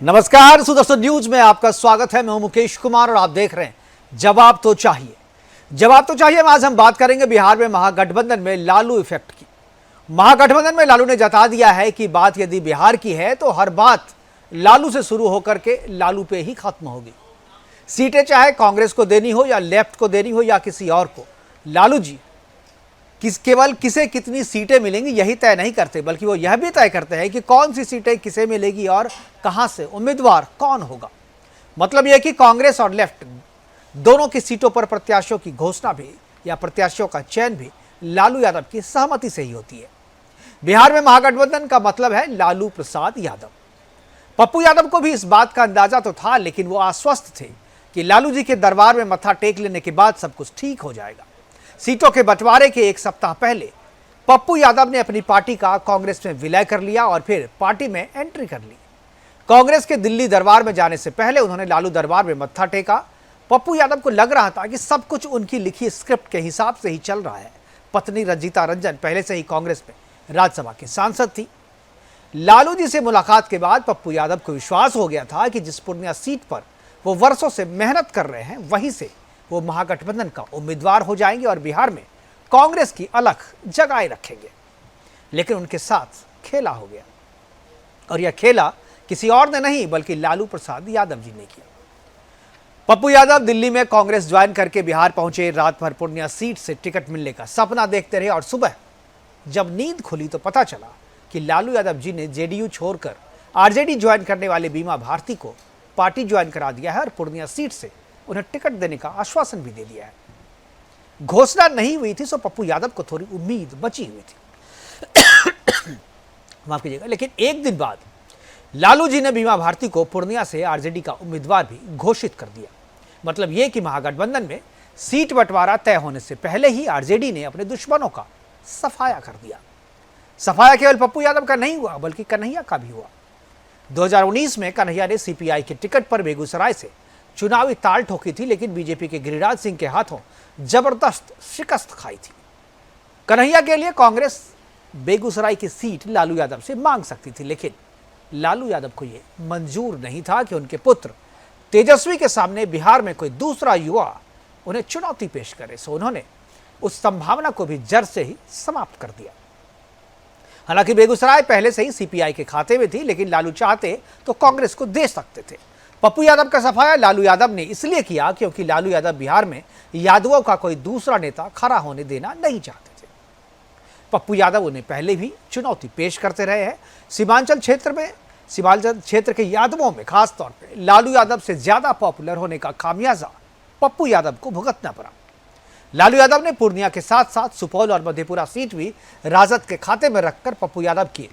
नमस्कार, सुदर्शन न्यूज में आपका स्वागत है। मैं हूं मुकेश कुमार और आप देख रहे हैं जवाब तो चाहिए। जवाब तो चाहिए में आज हम बात करेंगे बिहार में महागठबंधन में लालू इफेक्ट की। महागठबंधन में लालू ने जता दिया है कि बात यदि बिहार की है तो हर बात लालू से शुरू होकर के लालू पे ही खत्म होगी। सीटें चाहे कांग्रेस को देनी हो या लेफ्ट को देनी हो या किसी और को, लालू जी केवल किसे कितनी सीटें मिलेंगी यही तय नहीं करते, बल्कि वो यह भी तय करते हैं कि कौन सी सीटें किसे मिलेगी और कहां से, उम्मीदवार कौन होगा। मतलब यह कि कांग्रेस और लेफ्ट दोनों की सीटों पर प्रत्याशियों की घोषणा भी या प्रत्याशियों का चयन भी लालू यादव की सहमति से ही होती है। बिहार में महागठबंधन का मतलब है लालू प्रसाद यादव। पप्पू यादव को भी इस बात का अंदाजा तो था, लेकिन वो आश्वस्त थे कि लालू जी के दरबार में मत्था टेक लेने के बाद सब कुछ ठीक हो जाएगा। सीटों के बंटवारे के एक सप्ताह पहले पप्पू यादव ने अपनी पार्टी का कांग्रेस में विलय कर लिया और फिर पार्टी में एंट्री कर ली। कांग्रेस के दिल्ली दरबार में जाने से पहले उन्होंने लालू दरबार में मत्था टेका। पप्पू यादव को लग रहा था कि सब कुछ उनकी लिखी स्क्रिप्ट के हिसाब से ही चल रहा है। पत्नी रंजीता रंजन पहले से ही कांग्रेस में राज्यसभा की सांसद थी। लालू जी से मुलाकात के बाद पप्पू यादव को विश्वास हो गया था कि जिस पूर्णिया सीट पर वो वर्षों से मेहनत कर रहे हैं वहीं से वो महागठबंधन का उम्मीदवार हो जाएंगे और बिहार में कांग्रेस की अलख जगाए रखेंगे। लेकिन उनके साथ खेला हो गया, और यह खेला किसी और ने नहीं बल्कि लालू प्रसाद यादव जी ने किया। पप्पू यादव दिल्ली में कांग्रेस ज्वाइन करके बिहार पहुंचे। रात भर पूर्णिया सीट से टिकट मिलने का सपना देखते रहे और सुबह जब नींद खुली तो पता चला कि लालू यादव जी ने जेडीयू छोड़कर आरजेडी ज्वाइन करने वाले बीमा भारती को पार्टी ज्वाइन करा दिया है और पूर्णिया सीट से उन्हें टिकट देने का आश्वासन भी दे दिया है। घोषणा नहीं हुई थी, सो पप्पू यादव को थोड़ी उम्मीद बची हुई थी। माफ कीजिएगा। लेकिन एक दिन बाद लालू जी ने बीमा भारती को पूर्णिया से आरजेडी का उम्मीदवार भी घोषित कर दिया। मतलब यह कि महागठबंधन में सीट बंटवारा तय होने से पहले ही आरजेडी ने अपने दुश्मनों का सफाया कर दिया। सफाया केवल पप्पू यादव का नहीं हुआ बल्कि कन्हैया का भी हुआ। 2019 में कन्हैया ने सीपीआई के टिकट पर बेगूसराय से चुनावी ताल ठोकी थी, लेकिन बीजेपी के गिरिराज सिंह के हाथों जबरदस्त शिकस्त खाई थी। कन्हैया के लिए कांग्रेस बेगूसराय की सीट लालू यादव से मांग सकती थी, लेकिन लालू यादव को यह मंजूर नहीं था कि उनके पुत्र तेजस्वी के सामने बिहार में कोई दूसरा युवा उन्हें चुनौती पेश करे। सो उन्होंने उस संभावना को भी जड़ से ही समाप्त कर दिया। हालांकि बेगूसराय पहले से ही सीपीआई के खाते में थी, लेकिन लालू चाहते तो कांग्रेस को दे सकते थे। पप्पू यादव का सफाया लालू यादव ने इसलिए किया क्योंकि लालू यादव बिहार में यादवों का कोई दूसरा नेता खड़ा होने देना नहीं चाहते थे। पप्पू यादव उन्हें पहले भी चुनौती पेश करते रहे हैं। सीमांचल क्षेत्र के यादवों में खास तौर पे लालू यादव से ज्यादा पॉपुलर होने का खामियाजा पप्पू यादव को भुगतना पड़ा। लालू यादव ने पूर्णिया के साथ साथ सुपौल और मधेपुरा सीट भी राजद के खाते में रखकर पप्पू यादव की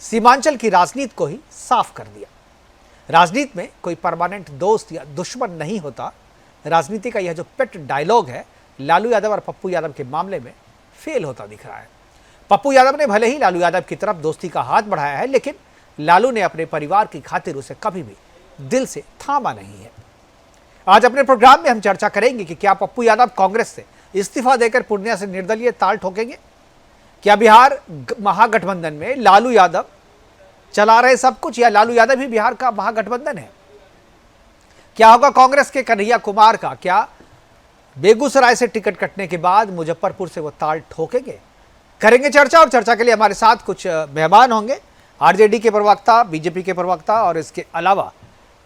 सीमांचल की राजनीति को ही साफ कर दिया। राजनीति में कोई परमानेंट दोस्त या दुश्मन नहीं होता। राजनीति का यह जो पेट डायलॉग है लालू यादव और पप्पू यादव के मामले में फेल होता दिख रहा है। पप्पू यादव ने भले ही लालू यादव की तरफ दोस्ती का हाथ बढ़ाया है, लेकिन लालू ने अपने परिवार की खातिर उसे कभी भी दिल से थामा नहीं है। आज अपने प्रोग्राम में हम चर्चा करेंगे कि क्या पप्पू यादव कांग्रेस से इस्तीफा देकर पूर्णिया से निर्दलीय ताल ठोकेंगे। क्या बिहार महागठबंधन में लालू यादव चला रहे सब कुछ, या लालू यादव ही बिहार का महागठबंधन है। क्या होगा कांग्रेस के कन्हैया कुमार का, क्या बेगूसराय से टिकट कटने के बाद मुजफ्फरपुर से वो ताल ठोकेंगे। करेंगे चर्चा, और चर्चा के लिए हमारे साथ कुछ मेहमान होंगे। आरजेडी के प्रवक्ता, बीजेपी के प्रवक्ता और इसके अलावा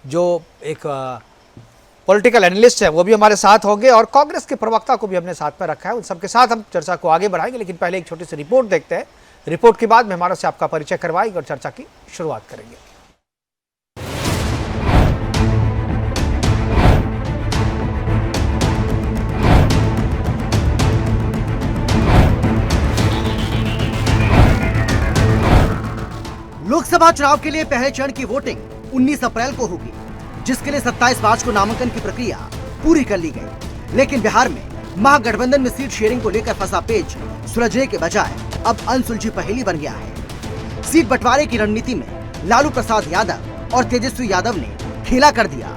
जो एक पॉलिटिकल एनालिस्ट है वो भी हमारे साथ होंगे, और कांग्रेस के प्रवक्ता को भी हमने साथ में रखा है। उन सबके साथ हम चर्चा को आगे बढ़ाएंगे, लेकिन पहले एक छोटी सी रिपोर्ट देखते हैं। रिपोर्ट के बाद मेहमानों से आपका परिचय करवाएंगे और चर्चा की शुरुआत करेंगे। लोकसभा चुनाव के लिए पहले चरण की वोटिंग 19 अप्रैल को होगी, जिसके लिए 27 मार्च को नामांकन की प्रक्रिया पूरी कर ली गई। लेकिन बिहार में महागठबंधन में सीट शेयरिंग को लेकर फंसा पेच सुलझने के बजाय अब अनसुलझी पहेली बन गया है। सीट बंटवारे की रणनीति में लालू प्रसाद यादव और तेजस्वी यादव ने खेला कर दिया।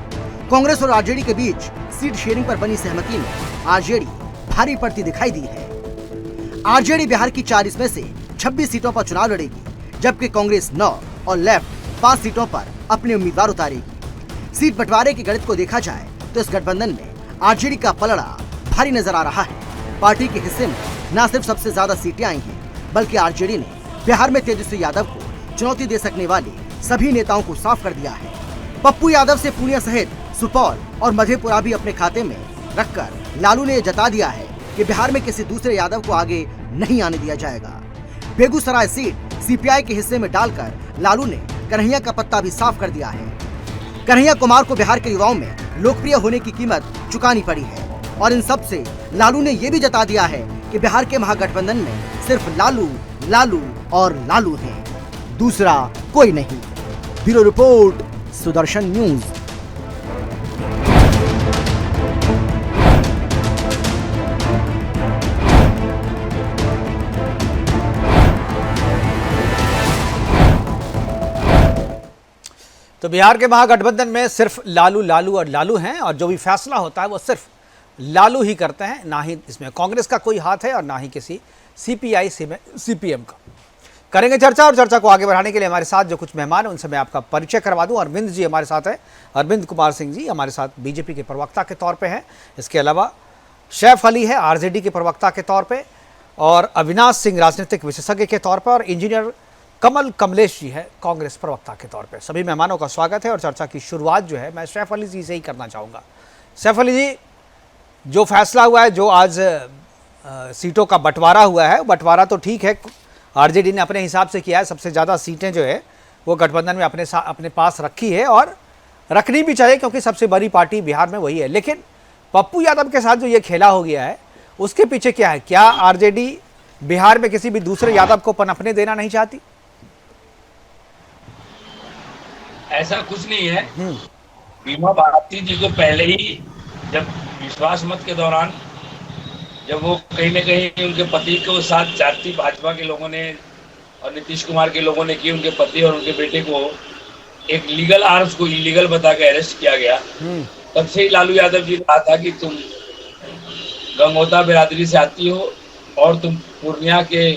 कांग्रेस और आरजेडी के बीच सीट शेयरिंग पर बनी सहमति में आरजेडी भारी पड़ती दिखाई दी है। आरजेडी बिहार की 40 में से 26 सीटों पर चुनाव लड़ेगी, जबकि कांग्रेस 9 और लेफ्ट 5 सीटों पर अपने उम्मीदवार उतारेगी। सीट बंटवारे के गणित को देखा जाए तो इस गठबंधन में आरजेडी का पलड़ा भारी नजर आ रहा है। पार्टी के हिस्से में न सिर्फ सबसे ज्यादा सीटें आई हैं, बल्कि आरजेडी ने बिहार में तेजस्वी यादव को चुनौती दे सकने वाले सभी नेताओं को साफ कर दिया है। पप्पू यादव से पूर्णिया सहित सुपौल और मधेपुरा भी अपने खाते में रखकर लालू ने जता दिया है कि बिहार में किसी दूसरे यादव को आगे नहीं आने दिया जाएगा। बेगूसराय सीट सीपीआई के हिस्से में डालकर लालू ने कन्हैया का पत्ता भी साफ कर दिया है। कन्हैया कुमार को बिहार के युवाओं में लोकप्रिय होने की कीमत चुकानी पड़ी है और इन सब से लालू ने यह भी जता दिया है कि बिहार के महागठबंधन में सिर्फ लालू, लालू और लालू हैं, दूसरा कोई नहीं। Bureau report, Sudarshan news. तो बिहार के महागठबंधन में सिर्फ लालू, लालू और लालू हैं और जो भी फैसला होता है वो सिर्फ लालू ही करते हैं, ना ही इसमें कांग्रेस का कोई हाथ है और ना ही किसी सीपीआई सीपीएम का। करेंगे चर्चा और चर्चा को आगे बढ़ाने के लिए हमारे साथ जो कुछ मेहमान हैं उनसे मैं आपका परिचय करवा दूं। अरविंद जी हमारे साथ हैं, अरविंद कुमार सिंह जी हमारे साथ बीजेपी के प्रवक्ता के तौर पे हैं। इसके अलावा सैफ अली है आरजेडी के प्रवक्ता के तौर पे, और अविनाश सिंह राजनीतिक विशेषज्ञ के तौर पर, और इंजीनियर कमलेश जी है कांग्रेस प्रवक्ता के तौर पे। सभी मेहमानों का स्वागत है और चर्चा की शुरुआत जो है मैं सैफ अली जी से ही करना चाहूँगा। सैफ अली जी, जो फैसला हुआ है, जो आज सीटों का बंटवारा हुआ है, बंटवारा तो ठीक है, आरजेडी ने अपने हिसाब से किया है, सबसे ज़्यादा सीटें जो है वो गठबंधन में अपने पास रखी है और रखनी भी चाहिए क्योंकि सबसे बड़ी पार्टी बिहार में वही है। लेकिन पप्पू यादव के साथ जो ये खेला हो गया है उसके पीछे क्या है? क्या आरजेडी बिहार में किसी भी दूसरे यादव को पनपने देना नहीं चाहती? ऐसा कुछ नहीं है। बीमा भारती जी को पहले ही जब विश्वास मत के दौरान जब वो कहीं ना कहीं उनके पति के साथ जाति भाजपा के लोगों ने और नीतीश कुमार के लोगों ने की, उनके पति और उनके बेटे को एक लीगल आर्म्स को इलीगल बता के अरेस्ट किया गया, तब से ही लालू यादव जी ने कहा था कि तुम गंगोता बिरादरी से आती हो और तुम पूर्णिया के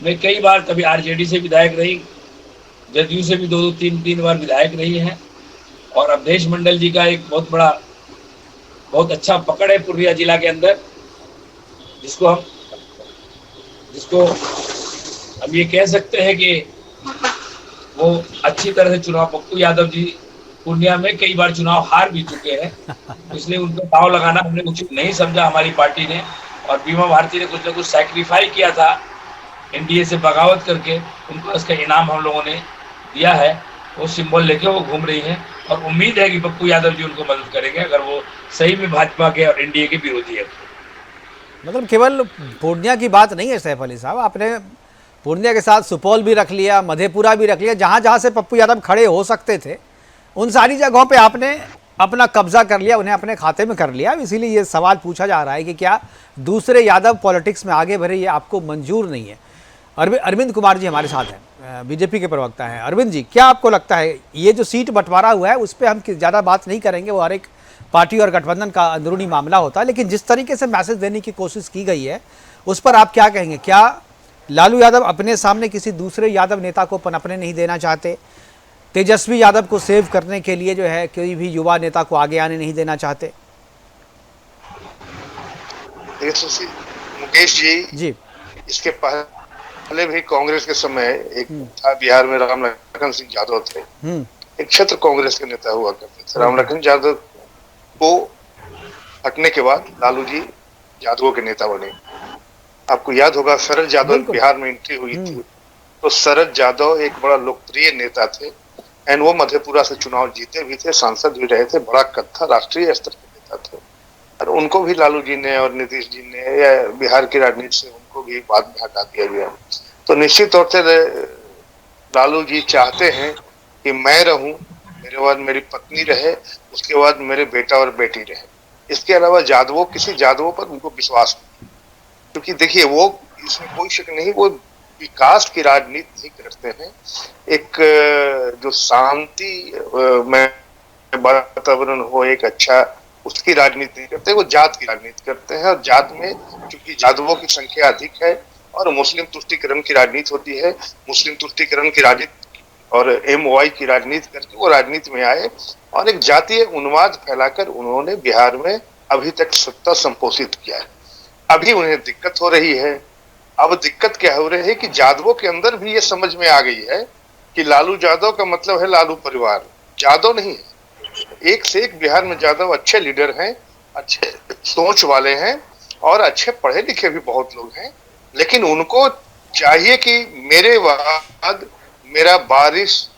में कई बार कभी आरजेडी से विधायक रही, जदयू से भी दो तीन बार विधायक रही हैं, और अवधेश मंडल जी का एक बहुत अच्छा पकड़ है पूर्णिया जिला के अंदर, जिसको हम ये कह सकते हैं कि वो अच्छी तरह से चुनाव, पप्पू यादव जी पूर्णिया में कई बार चुनाव हार भी चुके हैं, इसलिए उनको दाव लगाना हमने उचित नहीं समझा हमारी पार्टी ने। और बीमा भारती ने कुछ न कुछ सैक्रिफाई किया था एनडीए से बगावत करके, उनको इसका इनाम हम लोगों ने दिया है, वो सिंबल लेके वो घूम रही हैं और उम्मीद है कि पप्पू यादव जी उनको मदद करेंगे अगर वो सही में भाजपा के और एनडीए के विरोधी है। मतलब केवल पूर्णिया की बात नहीं है सैफ अली साहब, आपने पूर्णिया के साथ सुपौल भी रख लिया, मधेपुरा भी रख लिया, जहाँ जहाँ से पप्पू यादव खड़े हो सकते थे उन सारी जगहों पे आपने अपना कब्जा कर लिया, उन्हें अपने खाते में कर लिया। इसीलिए ये सवाल पूछा जा रहा है कि क्या दूसरे यादव पॉलिटिक्स में आगे बढ़े, ये आपको मंजूर नहीं है। अरविंद कुमार जी हमारे साथ हैं, बीजेपी के प्रवक्ता हैं। अरविंद जी, क्या आपको लगता है ये जो सीट बंटवारा हुआ है उस पर हम ज़्यादा बात नहीं करेंगे, वो हर एक पार्टी और गठबंधन का अंदरूनी मामला होता है, लेकिन जिस तरीके से मैसेज देने की कोशिश की गई है उस पर आप क्या कहेंगे? क्या लालू यादव अपने सामने किसी दूसरे यादव नेता को पनपने नहीं देना चाहते? तेजस्वी यादव को सेव करने के लिए जो है कोई भी युवा नेता को आगे आने नहीं देना चाहते? मुकेश जी, इसके पहले भी कांग्रेस के समय एक था बिहार में, राम लखन सिंह यादव थे, एक क्षेत्र कांग्रेस के नेता हुआ करते थे। राम लखन यादव को हटने के बाद लालू जी यादवों के नेता बने। आपको याद होगा शरद यादव बिहार में एंट्री हुई थी, तो शरद यादव एक बड़ा लोकप्रिय नेता थे एंड वो मधेपुरा से चुनाव जीते भी थे, सांसद भी रहे थे, बड़ा कद्दा राष्ट्रीय स्तर के नेता थे, और उनको भी लालू जी ने और नीतीश जी ने या बिहार की राजनीति से उनको भी बाद में हटा दिया गया। तो निश्चित तौर से लालू जी चाहते हैं कि मैं रहूं, मेरे बाद मेरी पत्नी रहे, उसके बाद मेरे बेटा और बेटी रहे, इसके अलावा किसी यादवों पर उनको विश्वास नहीं। क्योंकि देखिए, वो इसमें कोई शक नहीं, वो विकास की राजनीति नहीं करते हैं, एक जो शांति में वातावरण हो, एक अच्छा, उसकी राजनीति नहीं करते, वो जात की राजनीति करते हैं। और जात में क्योंकि यादवों की संख्या अधिक है और मुस्लिम तुष्टीकरण की राजनीति होती है, मुस्लिम तुष्टीकरण की राजनीति और MOI की राजनीति करके वो राजनीति में आए और एक जातीय उन्माद फैलाकर उन्होंने बिहार में अभी तक सत्ता संपोषित किया है। अभी उन्हें दिक्कत हो रही है। अब दिक्कत क्या हो रही है कि यादवों के अंदर भी ये समझ में आ गई है कि लालू यादव का मतलब है लालू परिवार, यादव नहीं है। एक से एक बिहार में यादव अच्छे लीडर हैं, अच्छे सोच वाले हैं और अच्छे पढ़े लिखे भी बहुत लोग हैं, लेकिन उनको चाहिए कि मेरे बाद मेरा वारिस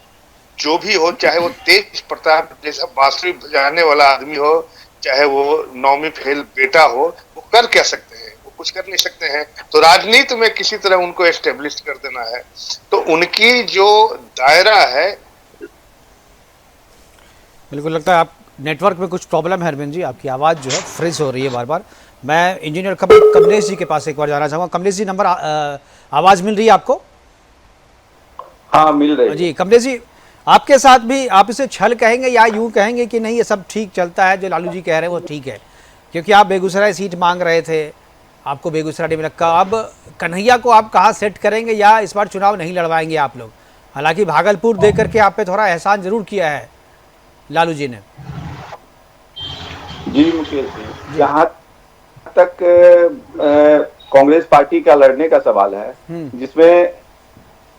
जो भी हो, चाहे वो तेज प्रताप जैसा बांसुरी बजाने वाला आदमी हो, चाहे वो नौवीं फेल बेटा हो, वो कर क्या सकते हैं? वो कुछ कर नहीं सकते हैं। तो राजनीति में किसी तरह उनको एस्टेब्लिश कर देना है। तो उनकी जो दायरा है, बिल्कुल लगता है आप नेटवर्क में कुछ प्रॉब्लम है अरविंद जी, आपकी आवाज़ जो है फ्रीज हो रही है बार बार। मैं इंजीनियर कमलेश जी के पास एक बार जाना चाहूँगा। कमलेश जी, नंबर आवाज़ मिल रही है आपको? हाँ, मिल रही है जी कमलेश जी, आपके साथ भी आप इसे छल कहेंगे या यूं कहेंगे कि नहीं ये सब ठीक चलता है, जो लालू जी कह रहे हैं वो ठीक है? क्योंकि आप बेगूसराय सीट मांग रहे थे, आपको बेगूसराय में रखा, अब कन्हैया को आप कहाँ सेट करेंगे या इस बार चुनाव नहीं लड़वाएंगे आप लोग? हालांकि भागलपुर दे करके आप पे थोड़ा एहसान जरूर किया है लालू जी ने। जी मुकेश जी, जहाँ तक कांग्रेस पार्टी का लड़ने का सवाल है, जिसमें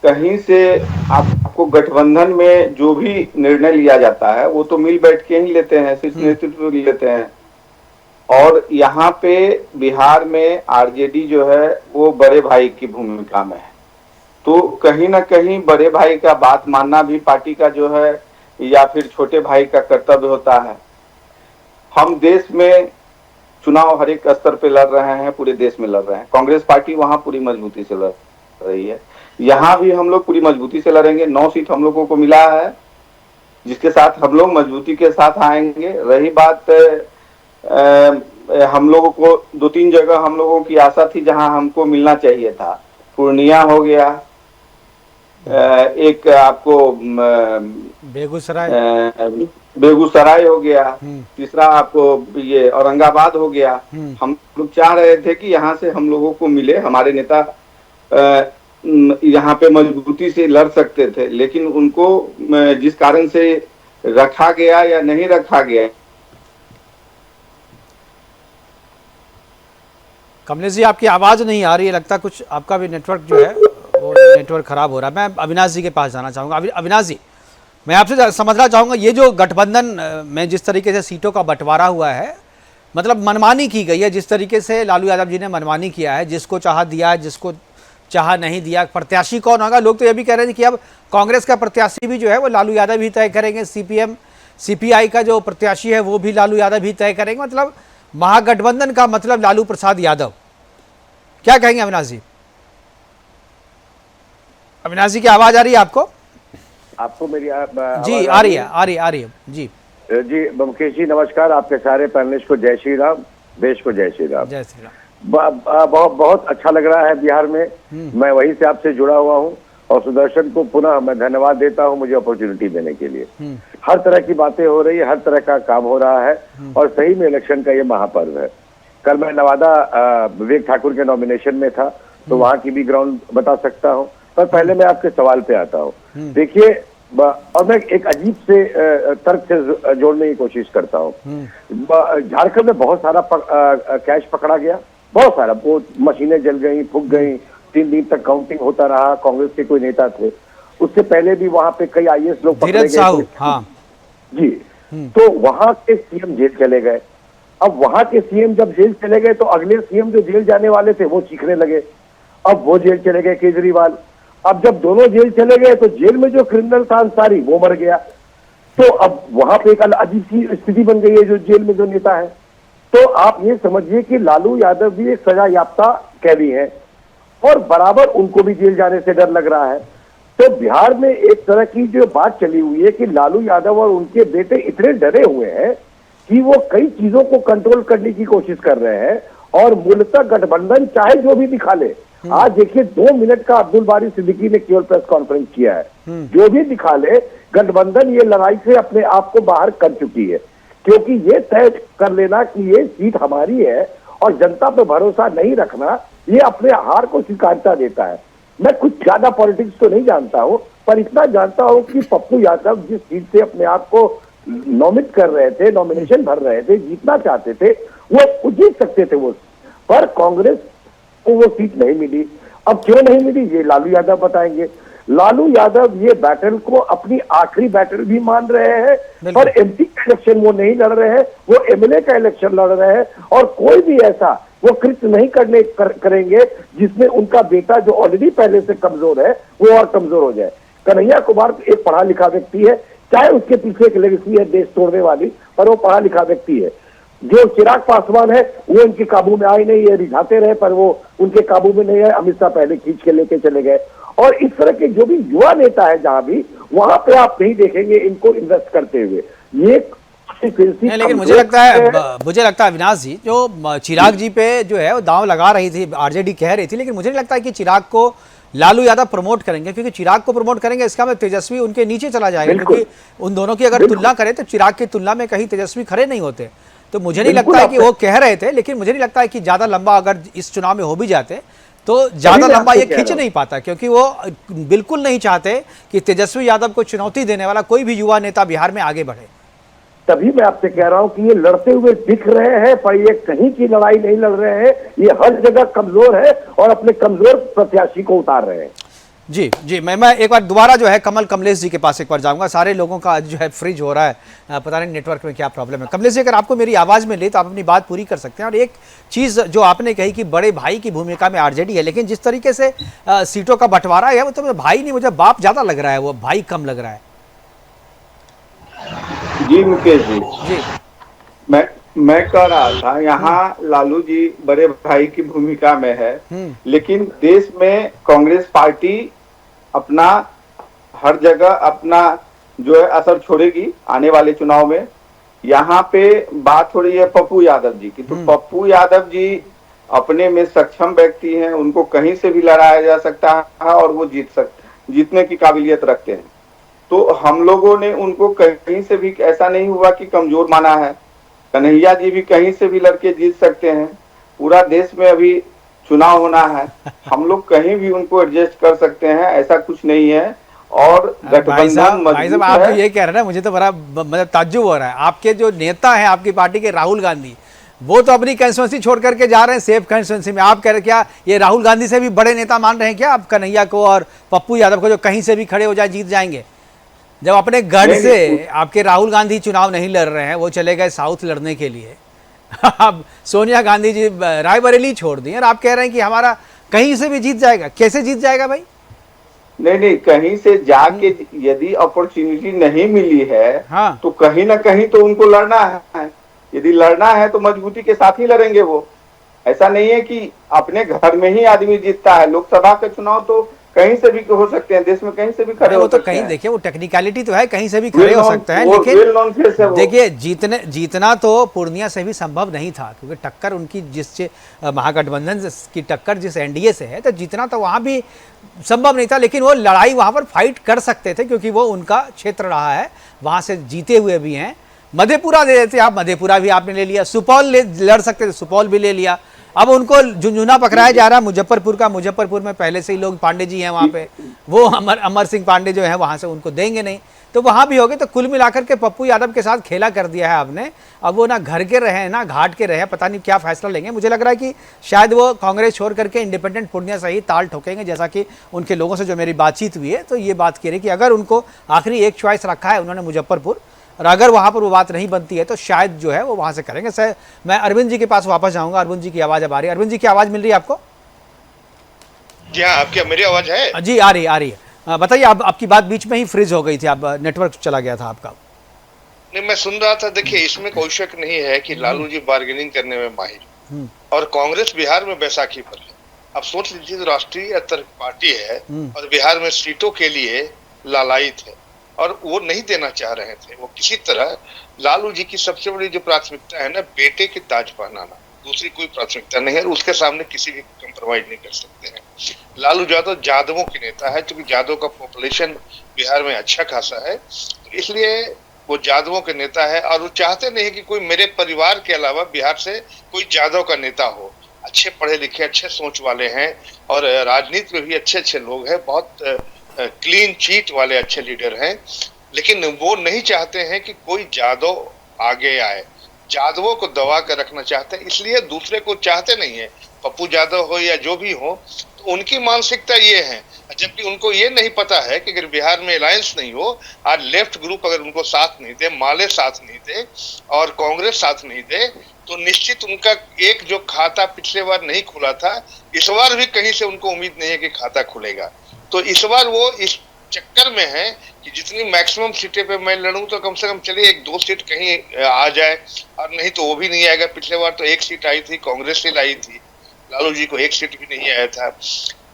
कहीं से आपको गठबंधन में जो भी निर्णय लिया जाता है वो तो मिल बैठ के ही लेते हैं, शीर्ष नेतृत्व लेते हैं। और यहाँ पे बिहार में आरजेडी जो है वो बड़े भाई की भूमिका में है, तो कहीं ना कहीं बड़े भाई का बात मानना भी पार्टी का जो है या फिर छोटे भाई का कर्तव्य होता है। हम देश में चुनाव हर एक स्तर पे लड़ रहे हैं, पूरे देश में लड़ रहे हैं। कांग्रेस पार्टी वहां पूरी मजबूती से लड़ रही है, यहाँ भी हम लोग पूरी मजबूती से लड़ेंगे। 9 सीट हम लोगों को मिला है, जिसके साथ हम लोग मजबूती के साथ आएंगे। रही बात हम लोगों को 2-3 जगह हम लोगों की आशा थी जहां हमको मिलना चाहिए था। पूर्णिया हो गया, एक आपको बेगूसराय हो गया, तीसरा आपको ये औरंगाबाद हो गया। हम लोग चाह रहे थे कि यहाँ से हम लोगों को मिले, हमारे नेता यहाँ पे मजबूती से लड़ सकते थे, लेकिन उनको जिस कारण से रखा गया या नहीं रखा गया। कमलेश जी, आपकी आवाज़ नहीं आ रही है, लगता कुछ आपका भी नेटवर्क जो है वो नेटवर्क खराब हो रहा है। मैं अविनाश जी के पास जाना चाहूँगा। अविनाश जी, मैं आपसे समझना चाहूँगा, ये जो गठबंधन में जिस तरीके से सीटों का बंटवारा हुआ है, मतलब मनमानी की गई है, जिस तरीके से लालू यादव जी ने मनमानी किया है, जिसको चाह दिया है, जिसको चाह नहीं दिया। प्रत्याशी कौन होगा? लोग तो ये भी कह रहे थे कि अब कांग्रेस का प्रत्याशी भी जो है वो लालू यादव ही तय करेंगे, CPI का जो प्रत्याशी है वो भी लालू यादव ही तय करेंगे। मतलब महागठबंधन का मतलब लालू प्रसाद यादव। क्या कहेंगे अविनाश जी? अविनाश जी की आवाज आ रही है आपको? आपको मेरी जी आ रही है जी। जी मुकेश जी नमस्कार, आपके सारे पैनलिस्ट को जय श्री राम, देश को जय श्री राम। जय श्री राम। बहुत अच्छा लग रहा है बिहार में। मैं वहीं से आपसे जुड़ा हुआ हूँ और सुदर्शन को पुनः मैं धन्यवाद देता हूँ मुझे अपॉर्चुनिटी देने के लिए। हर तरह की बातें हो रही है, हर तरह का काम हो रहा है और सही में इलेक्शन का ये महापर्व है। कल मैं नवादा विवेक ठाकुर के नॉमिनेशन में था, तो वहां की भी ग्राउंड बता सकता हूँ। पर पहले मैं आपके सवाल पे आता हूँ। देखिए, और मैं एक अजीब से तर्क से जोड़ने की कोशिश करता हूँ। झारखंड में बहुत सारा कैश पकड़ा गया, बहुत सारा, वो मशीनें जल गई, फूक गई, 3 दिन तक काउंटिंग होता रहा। कांग्रेस के कोई नेता थे, उससे पहले भी वहां पे कई IAS लोग पकड़े गए। हाँ जी, तो वहां के CM जेल चले गए। अब वहां के CM जब जेल चले गए तो अगले CM जो जेल जाने वाले थे वो चीखने लगे। अब वो जेल चले गए केजरीवाल। अब जब दोनों जेल चले गए तो जेल में जो क्रिमिनल था अंसारी वो मर गया। तो अब वहां पे एक अजीब सी स्थिति बन गई है जो जेल में जो नेता है। तो आप ये समझिए कि लालू यादव भी एक सजा याफ्ता कैदी है और बराबर उनको भी जेल जाने से डर लग रहा है। तो बिहार में एक तरह की जो बात चली हुई है कि लालू यादव और उनके बेटे इतने डरे हुए हैं कि वो कई चीजों को कंट्रोल करने की कोशिश कर रहे हैं और मूलतः गठबंधन चाहे जो भी दिखा ले। आज देखिए 2 मिनट का अब्दुल बारी सिद्दीकी ने केवल प्रेस कॉन्फ्रेंस किया है। जो भी दिखा ले, गठबंधन ये लड़ाई से अपने आप को बाहर कर चुकी है, क्योंकि ये तय कर लेना कि ये सीट हमारी है और जनता पे भरोसा नहीं रखना, ये अपने हार को स्वीकारता देता है। मैं कुछ ज्यादा पॉलिटिक्स तो नहीं जानता हूँ, पर इतना जानता हूँ कि पप्पू यादव जिस सीट से अपने आप को नॉमिनेट कर रहे थे, नॉमिनेशन भर रहे थे, जीतना चाहते थे, वो जीत सकते थे वो, पर कांग्रेस को वो सीट नहीं मिली। अब क्यों नहीं मिली ये लालू यादव बताएंगे। लालू यादव ये बैटल को अपनी आखिरी बैटल भी मान रहे हैं, पर एमपी का इलेक्शन वो नहीं लड़ रहे हैं, वो एमएलए का इलेक्शन लड़ रहे हैं, और कोई भी ऐसा वो कृत्य नहीं करेंगे जिसमें उनका बेटा जो ऑलरेडी पहले से कमजोर है वो और कमजोर हो जाए। कन्हैया कुमार एक पढ़ा लिखा व्यक्ति है, चाहे उसके पीछे एक लेगेसी है देश तोड़ने वाली, पर वो पढ़ा लिखा व्यक्ति है। जो चिराग पासवान है वो इनके काबू में आई नहीं है, रिझाते रहे पर वो उनके काबू में नहीं है, अमित शाह पहले खींच के लेके चले गए। और इस तरह के जो भी युवा नेता है जहां भी, वहां पे आप नहीं देखेंगे इनको इन्वेस्ट करते हुए। ये नहीं, लेकिन मुझे लगता है अविनाश जी, जो चिराग जी पे जो है वो दांव लगा रही थी, आरजेडी कह रही थी, लेकिन मुझे नहीं लगता है कि चिराग को लालू यादव प्रमोट करेंगे, क्योंकि चिराग को प्रमोट करेंगे इसका मतलब तेजस्वी उनके नीचे चला जाएगा, क्योंकि उन दोनों की अगर तुलना करें तो चिराग की तुलना में कहीं तेजस्वी खड़े नहीं होते। तो मुझे नहीं लगता है कि वो कह रहे थे, लेकिन मुझे नहीं लगता है कि ज्यादा लंबा अगर इस चुनाव में हो भी जाते तो ज्यादा लंबा ये खींच नहीं पाता, क्योंकि वो बिल्कुल नहीं चाहते कि तेजस्वी यादव को चुनौती देने वाला कोई भी युवा नेता बिहार में आगे बढ़े। तभी मैं आपसे कह रहा हूं कि ये लड़ते हुए दिख रहे हैं, पर ये कहीं की लड़ाई नहीं लड़ रहे हैं, ये हर जगह कमजोर है और अपने कमजोर प्रत्याशी को उतार रहे हैं। जी जी, मैं एक बार दोबारा जो है कमलेश जी के पास एक बार जाऊंगा। सारे लोगों का जो है फ्रीज हो रहा है, पता नहीं नेटवर्क में क्या प्रॉब्लम है। कमलेश जी, अगर आपको मेरी आवाज़ में ले तो आप अपनी बात पूरी कर सकते हैं। और एक चीज़ जो आपने कही कि बड़े भाई की भूमिका में आरजेडी है, लेकिन जिस तरीके से सीटों का बंटवारा है वो तो भाई नहीं, मुझे बाप ज़्यादा लग रहा है, वो भाई कम लग रहा है। जी मुकेश जी, मैं कह रहा था यहाँ लालू जी बड़े भाई की भूमिका में है, लेकिन देश में कांग्रेस पार्टी अपना हर जगह अपना जो है असर छोड़ेगी आने वाले चुनाव में। यहाँ पे बात हो रही है पप्पू यादव जी की, तो पप्पू यादव जी अपने में सक्षम व्यक्ति हैं, उनको कहीं से भी लड़ाया जा सकता है और वो जीतने की काबिलियत रखते हैं। तो हम लोगों ने उनको कहीं से भी ऐसा नहीं हुआ कि कमजोर माना है। कन्हैया जी भी कहीं से भी लड़के जीत सकते हैं। पूरा देश में अभी चुनाव होना है, हम लोग कहीं भी उनको एडजस्ट कर सकते हैं, ऐसा कुछ नहीं है। और गठबंधन मजबूत है। आप तो ये कह रहे हैं ना, मुझे तो बड़ा मतलब ताज्जुब हो रहा है। आपके जो नेता हैं आपकी पार्टी के राहुल गांधी, वो तो अपनी कंस्टिट्यूंसी छोड़ करके जा रहे हैं सेफ कंस्टिट्यूंसी में। आप कह रहे क्या ये राहुल गांधी से भी बड़े नेता मान रहे हैं क्या आप कन्हैया को और पप्पू यादव को, जो कहीं से भी खड़े हो जाए जीत जाएंगे? जब अपने गढ़ से आपके राहुल गांधी चुनाव नहीं लड़ रहे हैं, वो चले गए साउथ लड़ने के लिए। अब सोनिया गांधी जी रायबरेली छोड़ दी और आप कह रहे हैं कि हमारा कहीं से भी जीत जाएगा। कैसे जीत जाएगा भाई? नहीं, कहीं से जाके यदि अपॉर्चुनिटी नहीं मिली है, हाँ, तो कहीं ना कहीं तो उनको लड़ना है। यदि लड़ना है तो मजबूती के साथ ही लड़ेंगे वो। ऐसा नहीं है कि अपने घर में ही आदमी जीतता है। लोकसभा का चुनाव तो कहीं से भी हो सकते हैं, देश में कहीं से भी खड़े हो सकते हैं। वो तो कहीं देखिए, वो टेक्निकलिटी तो है, कहीं से भी खड़े हो सकते हैं, लेकिन देखिए जीतना तो पूर्णिया से भी संभव नहीं था, क्योंकि टक्कर उनकी जिस महागठबंधन की टक्कर जिस एनडीए से है, तो जीतना तो वहां भी संभव नहीं था। लेकिन वो लड़ाई वहां पर फाइट कर सकते थे, क्योंकि वो उनका क्षेत्र रहा है, वहां से जीते हुए भी हैं। मधेपुरा दे देते आप, मधेपुरा भी आपने ले लिया। सुपौल लड़ सकते थे, सुपौल भी ले लिया। अब उनको झुंझुना पकड़ाया जा रहा है मुजफ्फरपुर का। मुजफ्फरपुर में पहले से ही लोग पांडे जी हैं वहाँ पे, वो अमर सिंह पांडे जो है वहाँ से उनको देंगे नहीं, तो वहाँ भी हो गए। तो कुल मिलाकर के पप्पू यादव के साथ खेला कर दिया है आपने। अब वो ना घर के रहे ना घाट के रहे, पता नहीं क्या फैसला लेंगे। मुझे लग रहा है कि शायद वो कांग्रेस छोड़ करके इंडिपेंडेंट पूर्णिया से ही ताल ठोकेंगे, जैसा कि उनके लोगों से जो मेरी बातचीत हुई है तो ये बात कह रही कि अगर उनको आखिरी एक चॉइस रखा है उन्होंने मुजफ्फरपुर, और अगर वहां पर वो बात नहीं बनती है तो शायद जो है वो वहां से करेंगे। सर, मैं अरविंद जी के पास वापस जाऊंगा। अरविंद जी की आवाज अब आ रही है। अरविंद जी की आवाज मिल रही है आपको? जी हाँ, आपकी मेरी आवाज है? जी आ रही है। बताइए, आपकी बात बीच में ही फ्रीज हो गई थी, आप नेटवर्क चला गया था आपका। नहीं, मैं सुन रहा था। देखिए, इसमें कोई शक नहीं है कि लालू जी बार्गेनिंग करने में माहिर, और कांग्रेस बिहार में बैसाखी पर है। अब सोच लीजिए, तो राष्ट्रीय पार्टी है और बिहार में सीटों के लिए लालायित है, और वो नहीं देना चाह रहे थे। वो किसी तरह लालू जी की सबसे बड़ी जो प्राथमिकता है ना, बेटे के ताज पहनाना, दूसरी कोई प्राथमिकता नहीं है। उसके सामने किसी भी कंप्रोमाइज नहीं कर सकते हैं। लालू यादव यादवों के नेता है, क्योंकि यादव का पॉपुलेशन बिहार में अच्छा खासा है, तो इसलिए वो यादवों के नेता है। और वो चाहते नहीं कि कोई मेरे परिवार के अलावा बिहार से कोई यादव का नेता हो। अच्छे पढ़े लिखे, अच्छे सोच वाले हैं और राजनीति में भी अच्छे अच्छे लोग हैं, बहुत क्लीन चीट वाले अच्छे लीडर हैं। लेकिन वो नहीं चाहते हैं कि कोई यादव आगे आए, यादवों को दबा कर रखना चाहते हैं, इसलिए दूसरे को चाहते नहीं है। पप्पू यादव हो या जो भी हो, तो उनकी मानसिकता ये है, जबकि उनको ये नहीं पता है कि अगर बिहार में अलायंस नहीं हो, आज लेफ्ट ग्रुप अगर उनको साथ नहीं दे, माले साथ नहीं दे और कांग्रेस साथ नहीं दे, तो निश्चित उनका एक जो खाता पिछले बार नहीं खुला था, इस बार भी कहीं से उनको उम्मीद नहीं है कि खाता खुलेगा। तो इस बार वो इस चक्कर में है कि जितनी मैक्सिमम सीटें पे मैं लड़ूं तो कम से कम चलिए 1-2 सीट कहीं आ जाए, और नहीं तो वो भी नहीं आएगा। पिछले बार तो 1 सीट आई थी, कांग्रेस से लाई थी, लालू जी को 1 सीट भी नहीं आया था।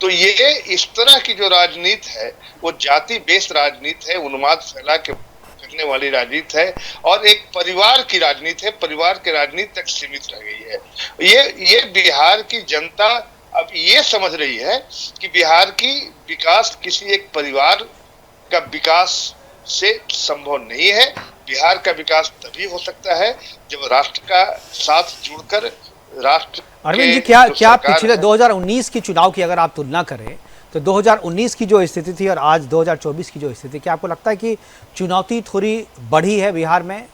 तो ये इस तरह की जो राजनीति है वो जाति बेस्ड राजनीति है, उन्माद फैला के करने वाली राजनीति है और एक परिवार की राजनीति है, परिवार की राजनीति तक सीमित रह गई है। ये बिहार की जनता अब ये समझ रही है कि बिहार की विकास किसी एक परिवार का विकास से संभव नहीं है। बिहार का विकास तभी हो सकता है जब राष्ट्र का साथ जुड़कर राष्ट्र। अरविंद जी, क्या पिछले 2019 की चुनाव की अगर आप तुलना करें तो 2019 की जो स्थिति थी और आज 2024 की जो स्थिति, क्या आपको लगता है कि चुनौती थोड़ी बढ़ी है बिहार में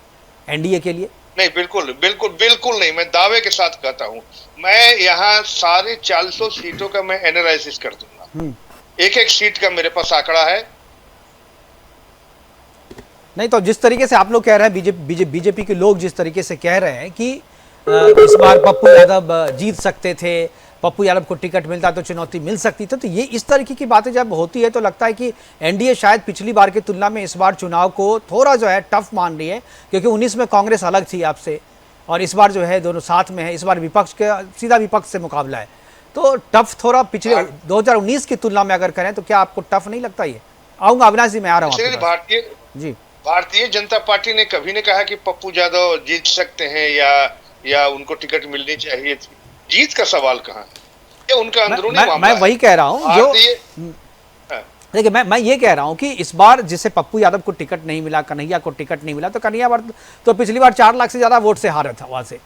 एनडीए के लिए? नहीं, बिल्कुल नहीं। मैं दावे के साथ कहता हूं, मैं यहाँ सारे 400 सीटों का मैं एनालिसिस कर दूंगा, एक एक सीट का मेरे पास आंकड़ा है। नहीं तो जिस तरीके से आप लोग कह रहे हैं, बीजेपी के लोग जिस तरीके से कह रहे हैं कि इस बार पप्पू यादव जीत सकते थे, पप्पू यादव को टिकट मिलता तो चुनौती मिल सकती थी, तो ये इस तरीके की बातें जब होती है तो लगता है कि एनडीए शायद पिछली बार की तुलना में इस बार चुनाव को थोड़ा जो है टफ मान रही है, क्योंकि 19 में कांग्रेस अलग थी आपसे और इस बार जो है दोनों साथ में है, इस बार विपक्ष का सीधा विपक्ष से मुकाबला है, तो टफ थोड़ा पिछले 2019 की तुलना में अगर करें तो क्या आपको टफ नहीं लगता? ये आऊंगा अविनाश जी, मैं आ रहा हूँ। भारतीय जनता पार्टी ने कभी नहीं कहा कि पप्पू यादव जीत सकते हैं या उनको टिकट मिलनी चाहिए थी। जीत का सवाल कहाँ है, ये उनका अंदरूनी मामला है। मैं वही कह रहा हूँ जो देखिए, मैं ये कह रहा हूँ कि इस बार जिसे पप्पू यादव को टिकट नहीं मिला, कन्हैया को टिकट नहीं मिला, तो कन्हैया तो पिछली बार 4 लाख से ज्यादा वोट से हारा था। वहां से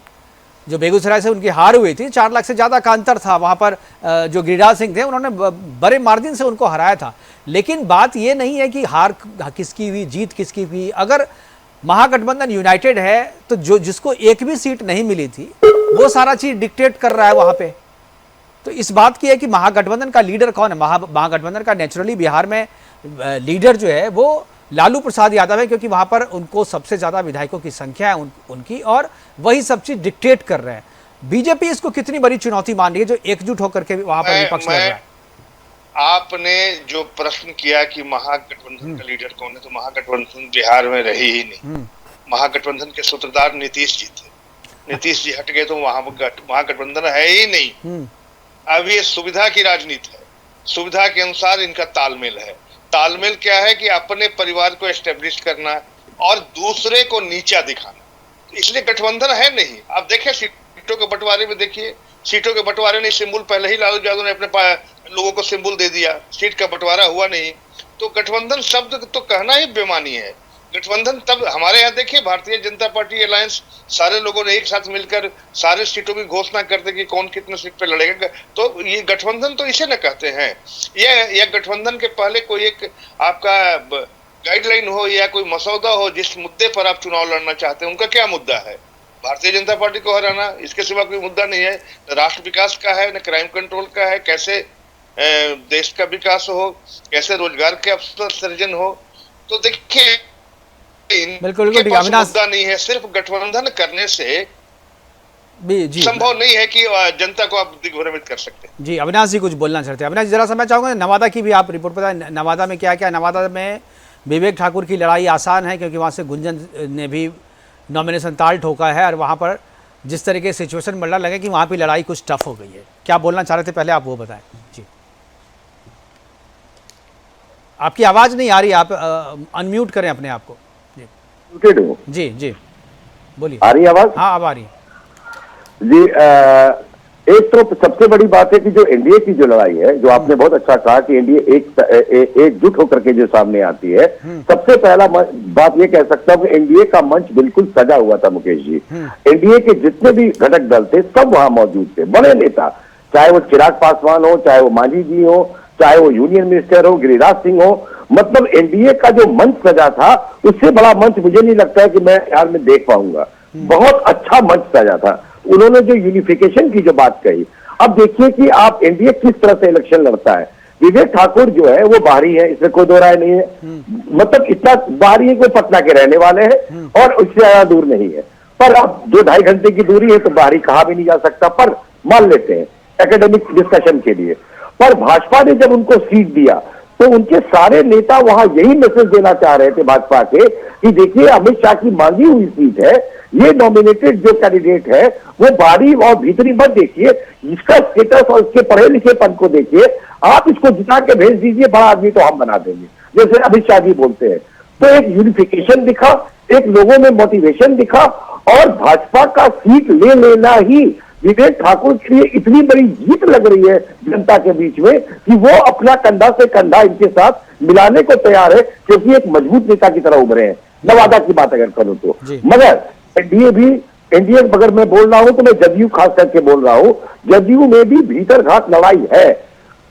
जो बेगूसराय से उनकी हार हुई थी, 4 लाख से ज्यादा का अंतर था। वहां पर जो गिरिराज सिंह थे उन्होंने बड़े मार्जिन से उनको हराया था। लेकिन बात ये नहीं है कि हार किसकी हुई, जीत किसकी हुई। अगर महागठबंधन यूनाइटेड है तो जो जिसको एक भी सीट नहीं मिली थी वो सारा चीज डिक्टेट कर रहा है वहां पे। तो इस बात की है कि महागठबंधन का लीडर कौन है। महागठबंधन का नेचुरली बिहार में लीडर जो है वो लालू प्रसाद यादव है, क्योंकि वहां पर उनको सबसे ज्यादा विधायकों की संख्या है उनकी, और वही सब चीज डिक्टेट कर रहे हैं। बीजेपी इसको कितनी बड़ी चुनौती मान रही है जो एकजुट होकर के वहां पर विपक्ष लड़ रहा है? आपने जो प्रश्न किया कि महागठबंधन का लीडर कौन है, तो महागठबंधन बिहार में रही ही नहीं। महागठबंधन के सूत्रधार नीतीश जी थे, नीतीश जी हट गए तो महागठबंधन है ही नहीं। अब ये सुविधा की राजनीति है, सुविधा के अनुसार इनका तालमेल है। तालमेल क्या है कि अपने परिवार को एस्टेब्लिश करना और दूसरे को नीचा दिखाना, इसलिए गठबंधन है नहीं। आप देखें सीटों के बंटवारे में, देखिए सीटों के बंटवारे में सिंबल पहले ही लालू यादव ने अपने लोगों को सिंबल दे दिया, सीट का बंटवारा हुआ नहीं। तो गठबंधन शब्द तो कहना ही बेमानी है। गठबंधन तब हमारे यहाँ देखिए, भारतीय जनता पार्टी अलायंस सारे लोगों ने एक साथ मिलकर सारे सीटों की घोषणा करते कि कौन कितने सीट पे लड़ेगा, तो ये गठबंधन तो इसे न कहते हैं। यह गठबंधन के पहले कोई एक आपका गाइडलाइन हो या कोई मसौदा हो जिस मुद्दे पर आप चुनाव लड़ना चाहते हैं। उनका क्या मुद्दा है? भारतीय जनता पार्टी को हराना, इसके सिवा कोई मुद्दा नहीं है। न राष्ट्र विकास का है, न क्राइम कंट्रोल का है, कैसे देश का विकास हो, कैसे रोजगार के अवसर सृजन हो। तो देखिए बिल्कुल मुद्दा नहीं है, सिर्फ गठबंधन करने से जी संभव नहीं है कि जनता को आप दिग्भ्रमित कर सकते हैं। जी अविनाश जी कुछ बोलना चाहते हैं। अविनाश जी जरा सा मैं चाहूंगा नवादा की भी आप रिपोर्ट बताएं, नवादा में क्या क्या? नवादा में विवेक ठाकुर की लड़ाई आसान है क्योंकि वहाँ से गुंजन ने भी नॉमिनेशन ताल ठोका है और वहाँ पर जिस तरीके से सिचुएशन बढ़ना लगे कि वहाँ पर लड़ाई कुछ टफ हो गई है। क्या बोलना चाह रहे थे पहले आप वो बताएं। जी आपकी आवाज़ नहीं आ रही, आप अनम्यूट करें अपने आप को। जी जी बोलिए। आ रही आवाज? हाँ अब आ रही है जी। एक तो सबसे बड़ी बात है कि जो एनडीए की जो लड़ाई है, जो आपने बहुत अच्छा कहा कि एनडीए एकजुट होकर के जो सामने आती है, सबसे पहला बात ये कह सकता हूं कि एनडीए का मंच बिल्कुल सजा हुआ था मुकेश जी। एनडीए के जितने भी घटक दल थे सब वहां मौजूद थे, बड़े नेता, चाहे वो चिराग पासवान हो, चाहे वो मांझी जी हो, चाहे वो यूनियन मिनिस्टर हो, गिरिराज सिंह हो, मतलब एनडीए का जो मंच सजा था उससे बड़ा मंच मुझे नहीं लगता है कि मैं बिहार में देख पाऊंगा। बहुत अच्छा मंच सजा था। उन्होंने जो यूनिफिकेशन की जो बात कही, अब देखिए कि आप एनडीए किस तरह से इलेक्शन लड़ता है। विवेक ठाकुर जो है वो बाहरी है, इसमें कोई दो राय नहीं है, मतलब इतना बाहरी है कि वो पटना के रहने वाले हैं और उससे ज्यादा दूर नहीं है, पर अब जो 2.5 घंटे की दूरी है तो बाहरी कहा भी नहीं जा सकता, पर मान लेते हैं एकेडमिक डिस्कशन के लिए। पर भाजपा ने जब उनको सीट दिया तो उनके सारे नेता वहां यही मैसेज देना चाह रहे थे भाजपा के कि देखिए अमित शाह की मांगी हुई सीट है, ये नॉमिनेटेड जो कैंडिडेट है वो बाहरी और भीतरी मत देखिए, इसका स्टेटस और इसके पढ़े लिखेपन को देखिए, आप इसको जिता के भेज दीजिए, बड़ा आदमी तो हम बना देंगे, जैसे अमित शाह जी बोलते हैं। तो एक यूनिफिकेशन दिखा, एक लोगों में मोटिवेशन दिखा, और भाजपा का सीट ले लेना ही विवेक ठाकुर के लिए इतनी बड़ी जीत लग रही है जनता के बीच में कि वो अपना कंधा से कंधा इनके साथ मिलाने को तैयार है, क्योंकि एक मजबूत नेता की तरह उभरे हैं। नवादा की बात अगर करूं तो, मगर एनडीए अगर मैं बोल रहा हूं तो मैं जदयू खास करके बोल रहा हूं, जदयू में भी भीतर घात लड़ाई है।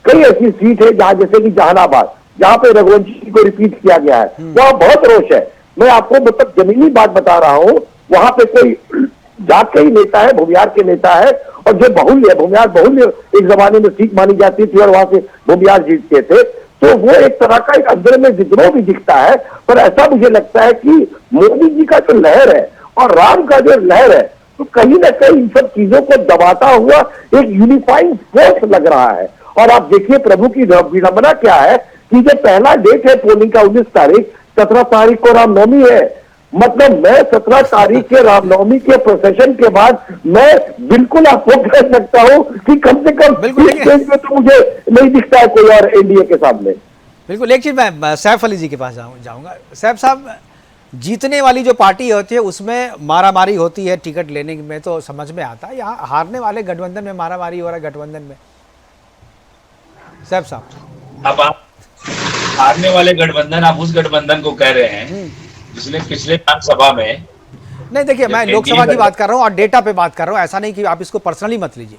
कई ऐसी सीट है जहां, जैसे कि जहानाबाद, जहां पे रघुवंशी जी को रिपीट किया गया है, वहां बहुत रोष है। मैं आपको मतलब जमीनी बात बता रहा हूं, वहां पे कोई जाट का ही नेता है, भूमियार के नेता है, और जो बहुल्य भूमियार बहुल्य एक जमाने में सीट मानी जाती थी और वहां से भूमियार जीतते थे, तो वो एक तरह का एक अंदर में विद्रोह भी दिखता है। पर ऐसा मुझे लगता है कि मोदी जी का जो लहर है और राम का जो लहर है, तो कहीं ना कहीं इन सब चीजों को दबाता हुआ एक यूनिफाइंग फोर्स लग रहा है। और आप देखिए प्रभु की विडंबना क्या है कि जो पहला डेट है पोलिंग का 19 तारीख, 17 तारीख को रामनवमी है। मतलब मैं 17 तारीख के रामनवमी के प्रोसेशन के बाद मैं बिल्कुल आपको कह सकता हूं कि कम से कम इस स्टेज में तो मुझे नहीं दिखता है कोई और एनडीए के सामने। बिल्कुल। एक चीज मैं सैफ अली जी के पास जाऊंगा। सैफ साहब, जीतने वाली जो पार्टी होती है उसमें मारामारी होती है टिकट लेने में, तो समझ में आता है। यहाँ हारने वाले गठबंधन में मारामारी हो रहा है गठबंधन में। सैफ साहब, अब आप हारने वाले गठबंधन, आप उस गठबंधन को कह रहे हैं जिसने पिछले विधानसभा में, नहीं देखिए मैं लोकसभा की बात कर रहा हूँ और डेटा पे बात कर रहा हूँ, ऐसा नहीं कि आप इसको पर्सनली मत लीजिए,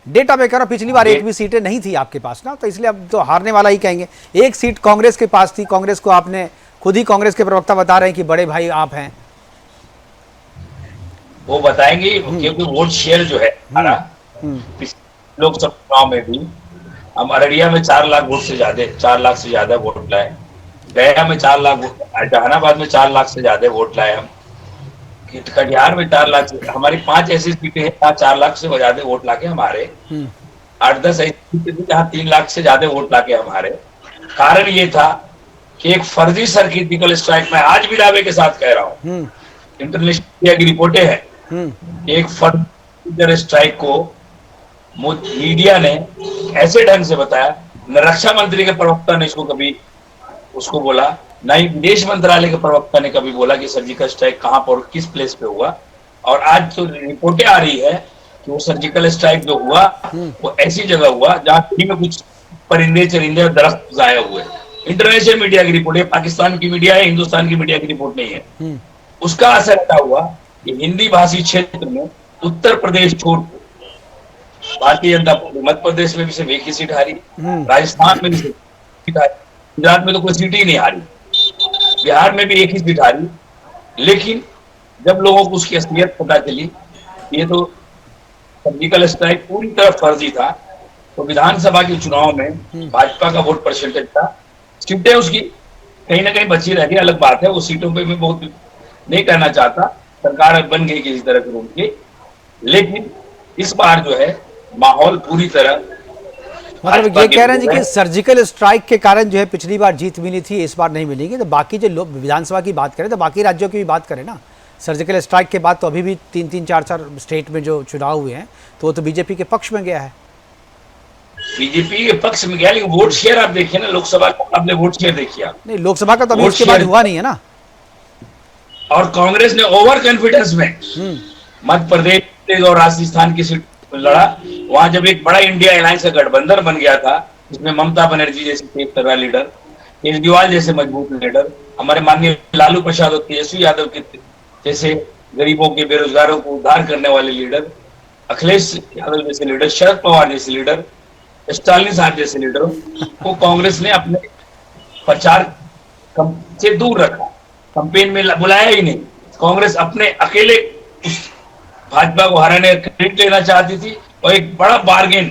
डेटा पे कर रहा हूँ। पिछली बार एक भी सीटें नहीं थी आपके पास ना, तो इसलिए अब तो हारने वाला ही कहेंगे। एक सीट कांग्रेस के पास थी, कांग्रेस को आपने खुद ही, कांग्रेस के प्रवक्ता बता रहे हैं कि बड़े भाई आप हैं। वो बताएंगे क्योंकि वोट शेयर जो है हमारा, लोकसभा चुनाव में भी हम अररिया में 4 लाख वोट से ज्यादा, 4 लाख से ज्यादा वोट लाए, गया में 4 लाख, जहानाबाद में 4 लाख से ज्यादा वोट लाए हम, कटिहार में 4 लाख से, हमारी 5 ऐसी सीटें हैं जहाँ 4 लाख से ज्यादा वोट लाके हमारे, 8-10 ऐसी सीटें थी जहाँ 3 लाख से ज्यादा वोट लाके हमारे। कारण ये था कि एक फर्जी सर्जिकल स्ट्राइक, मैं आज भी दावे के साथ कह रहा हूँ, इंटरनेशनल मीडिया की रिपोर्टें हैं, एक फर्जी स्ट्राइक को मीडिया ने ऐसे ढंग से बताया, न रक्षा मंत्री के प्रवक्ता ने इसको कभी उसको बोला, ना ही विदेश मंत्रालय के प्रवक्ता ने कभी बोला कि सर्जिकल स्ट्राइक कहां पर किस प्लेस पे हुआ। और आज तो रिपोर्टें आ रही है कि वो सर्जिकल स्ट्राइक जो हुआ वो ऐसी जगह हुआ जहां कहीं में कुछ परिंदे चरिंदे और दरख्त जाए हुए। इंटरनेशनल मीडिया की रिपोर्ट है, पाकिस्तान की मीडिया है, हिंदुस्तान की मीडिया की रिपोर्ट नहीं है। उसका असर ऐसा हुआ कि हिंदी भाषी क्षेत्र में उत्तर प्रदेश छोड़ भारतीय जनता पार्टी, मध्य प्रदेश में भी सिर्फ एक ही सीट हारी, राजस्थान में भी सिर्फ सीट हारी, गुजरात में तो कोई सीट ही नहीं हारी, बिहार में भी एक ही सीट हारी। लेकिन जब लोगों को उसकी असलियत पता चली, ये तो सर्जिकल स्ट्राइक पूरी तरह फर्जी था, तो विधानसभा के चुनाव में भाजपा का वोट परसेंटेज था, सीटें उसकी कहीं ना कहीं बची रह गई, अलग बात है, वो सीटों पे मैं बहुत नहीं कहना चाहता, सरकार बन गई किसी तरह के रूप की। लेकिन इस बार जो है माहौल पूरी तरह, मतलब ये कह रहे हैं जी कि सर्जिकल स्ट्राइक के कारण जो है पिछली बार जीत मिली थी, इस बार नहीं मिलेगी। तो बाकी जो विधानसभा की बात करें तो बाकी राज्यों की भी बात करें ना, सर्जिकल स्ट्राइक के बाद तो अभी भी 3-3, 4-4 स्टेट में जो चुनाव हुए हैं तो वो तो बीजेपी के पक्ष में गया है। बीजेपी के पक्ष में गया, लेकिन वोट शेयर आप देखिए ना, लोकसभा का आपने वोट शेयर देखिए आप। नहीं, लोकसभा का तो अभी उसके बाद हुआ नहीं है ना। और कांग्रेस ने ओवर कॉन्फिडेंस में मध्य प्रदेश और राजस्थान की सीट लड़ा, वहां जब एक बड़ा इंडिया अलायंस का गठबंधन बन गया था, जिसमें ममता बनर्जी जैसे तेज तर्रा लीडर, केजरीवाल जैसे मजबूत लीडर, हमारे माननीय लालू प्रसाद और तेजस्वी यादव के जैसे गरीबों के, बेरोजगारों को उद्धार करने वाले लीडर, अखिलेश यादव जैसे लीडर, शरद पवार जैसे लीडर, स्टालिन साहब जैसे लीडरों को कांग्रेस ने अपने प्रचार से दूर रखा, कंपेन में बुलाया ही नहीं। कांग्रेस अपने अकेले भाजपा को हराने का क्रेडिट लेना चाहती थी, और एक बड़ा बार्गेन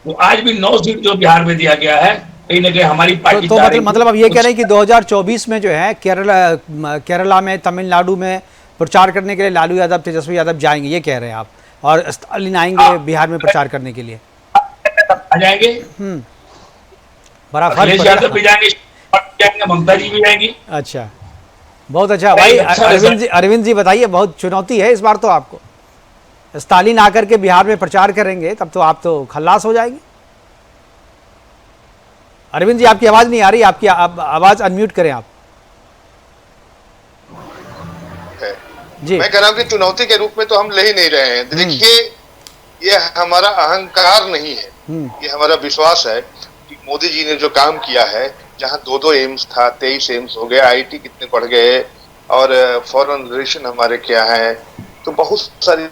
तो आज भी 9 सीट जो बिहार में दिया गया है, कहीं ना कहीं हमारी पार्टी तो मतलब अब ये कह रहे हैं कि 2024 में जो है केरला में, तमिलनाडु में प्रचार करने के लिए लालू यादव, तेजस्वी यादव जाएंगे, ये कह रहे हैं आप, और स्टालिन आएंगे बिहार में प्रचार करने के लिए, आ जाएंगे। बड़ा फर्क अखिलेश यादव भी जाएंगे, ममता जी भी जाएंगी। अच्छा, बहुत अच्छा भाई। अरविंद जी बताइए, बहुत चुनौती है इस बार तो आपको, स्टालिन आकर के बिहार में प्रचार करेंगे तब तो आप तो खल्लास हो जाएंगे। अरविंद जी आपकी आवाज नहीं आ रही, आपकी आवाज अनम्यूट करें आप जी। मैं कह रहा हूँ कि चुनौती के रूप में तो हम ले ही नहीं रहे हैं। देखिए, ये हमारा अहंकार नहीं है, ये हमारा विश्वास है कि मोदी जी ने जो काम किया है, जहाँ 2 एम्स था 23 एम्स हो गया, आईटी कितने बढ़ गए, और फॉरेन रिलेशन हमारे क्या है, तो बहुत सारी